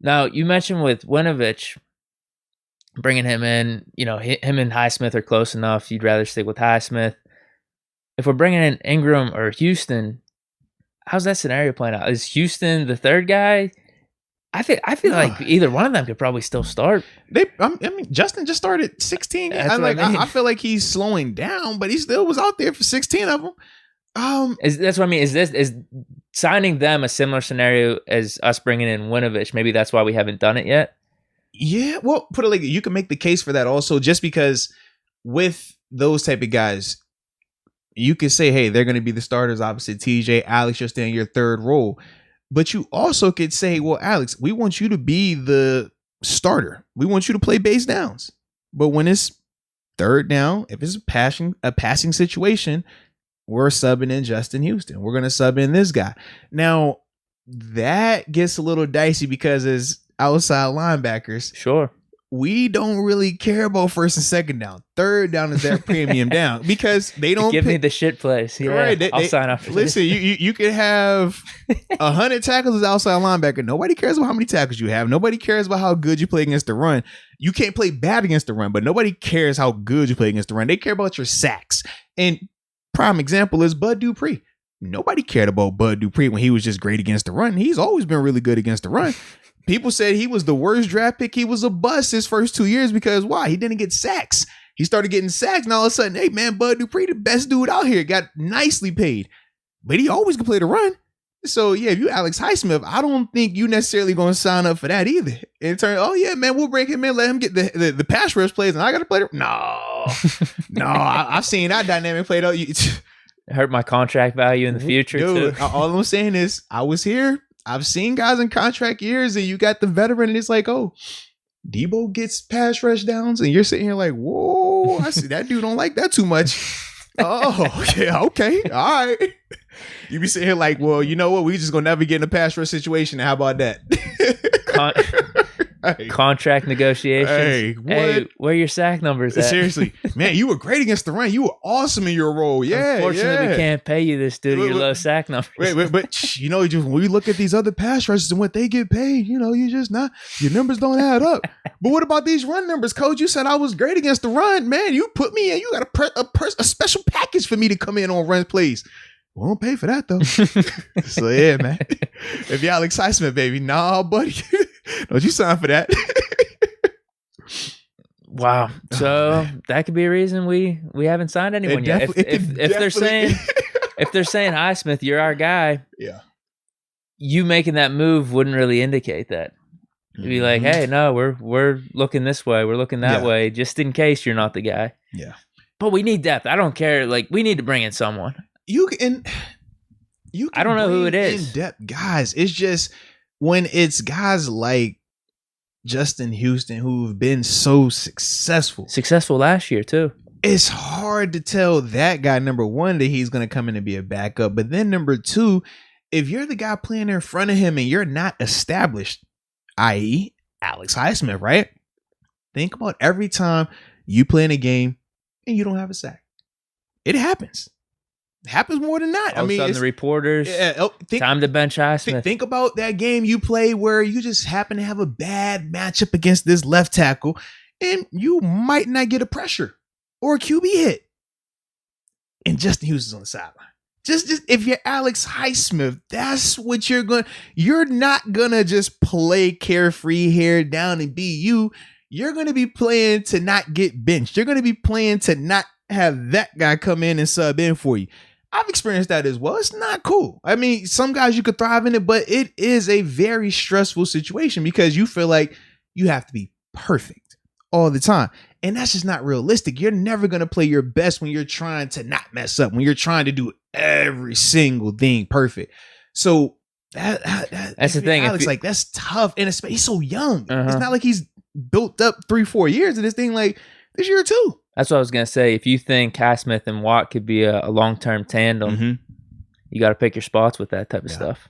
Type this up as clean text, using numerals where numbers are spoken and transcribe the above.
Now, you mentioned with Winovich, bringing him in, him and Highsmith are close enough. You'd rather stick with Highsmith. If we're bringing in Ingram or Houston, how's that scenario playing out? Is Houston the third guy? I feel like either one of them could probably still start. Justin just started 16. I feel like he's slowing down, but he still was out there for 16 of them. That's what I mean. Is signing them a similar scenario as us bringing in Winovich? Maybe that's why we haven't done it yet. Yeah, well, put it like you can make the case for that also, just because with those type of guys, you could say, hey, they're going to be the starters. Obviously, TJ, Alex, you're staying in your third role. But you also could say, well, Alex, we want you to be the starter. We want you to play base downs. But when it's third down, if it's a passing situation, we're subbing in Justin Houston. We're going to sub in this guy. Now, that gets a little dicey because as outside linebackers, sure, we don't really care about first and second down. Third down is that premium down because they don't give me the shit place. Yeah, right, I'll sign up for listen, this. you could have 100 tackles as outside linebacker. Nobody cares about how many tackles you have. Nobody cares about how good you play against the run. You can't play bad against the run, but nobody cares how good you play against the run. They care about your sacks. And prime example is Bud Dupree. Nobody cared about Bud Dupree when he was just great against the run. He's always been really good against the run. People said he was the worst draft pick. He was a bust his first 2 years because why? He didn't get sacks. He started getting sacks, and all of a sudden, hey man, Bud Dupree, the best dude out here, got nicely paid. But he always can play the run. So yeah, if you Alex Highsmith, I don't think you necessarily going to sign up for that either. In turn, oh yeah, man, we'll break him in, let him get the pass rush plays, and I got to play the no. I've seen that dynamic played out. It hurt my contract value in the future, dude, too. All I'm saying is, I was here. I've seen guys in contract years, and you got the veteran, and it's like, oh, Debo gets pass rush downs, and you're sitting here like, whoa, I see that dude don't like that too much. Oh, yeah, okay, all right. You be sitting here like, well, you know what? We just gonna never get in a pass rush situation. How about that? Contract negotiations. Hey, where are your sack numbers at? Seriously, man, you were great against the run. You were awesome in your role. Yeah. Unfortunately, we can't pay you this due to your low sack numbers. But just when we look at these other pass rushes and what they get paid, you just not, your numbers don't add up. But what about these run numbers, coach? You said I was great against the run, man. You put me in. You got a special package for me to come in on run plays. We won't pay for that though. So yeah, man. If you're Alex Highsmith, baby, nah, buddy. Don't you sign for that. Wow. So that could be a reason we haven't signed anyone yet. If they're saying Highsmith, you're our guy. Yeah. You making that move wouldn't really indicate that. You'd be like, hey, no, we're looking this way, we're looking that way, just in case you're not the guy. Yeah. But we need depth. I don't care. Like, we need to bring in someone. I don't know who it is. In depth guys. It's just when it's guys like Justin Houston who've been so successful last year too. It's hard to tell that guy, number one, that he's going to come in and be a backup. But then number two, if you're the guy playing in front of him and you're not established, i.e. Alex Highsmith, right? Think about every time you play in a game and you don't have a sack. It happens. It happens more than not. All of a sudden the reporters, time to bench Highsmith. Think about that game you play where you just happen to have a bad matchup against this left tackle and you might not get a pressure or a QB hit. And Justin Houston's on the sideline. Just if you're Alex Highsmith, that's what you're not gonna just play carefree, hair down and be you. You're gonna be playing to not get benched. You're gonna be playing to not have that guy come in and sub in for you. I've experienced that as well. It's not cool. I mean, some guys you could thrive in it, but it is a very stressful situation because you feel like you have to be perfect all the time. And that's just not realistic. You're never going to play your best when you're trying to not mess up, when you're trying to do every single thing perfect. So that's the thing. Alex, like, that's tough. And he's so young. It's not like he's built up 3-4 years of this thing, like this year too. That's what I was going to say. If you think Highsmith and Watt could be a long-term tandem, you got to pick your spots with that type of stuff.